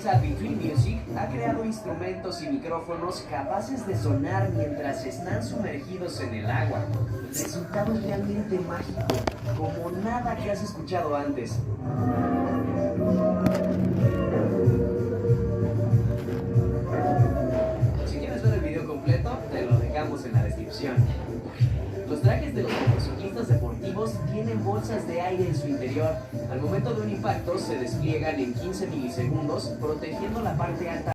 empresa Between Music ha creado instrumentos y micrófonos capaces de sonar mientras están sumergidos en el agua. El resultado es realmente mágico, como nada que has escuchado antes. Si quieres ver el video completo, te lo dejamos en la descripción. Los trajes de los motociclistas deportivos tienen bolsas de aire en su interior. Al momento de un impacto se despliegan en 15 milisegundos, protegiendo la parte alta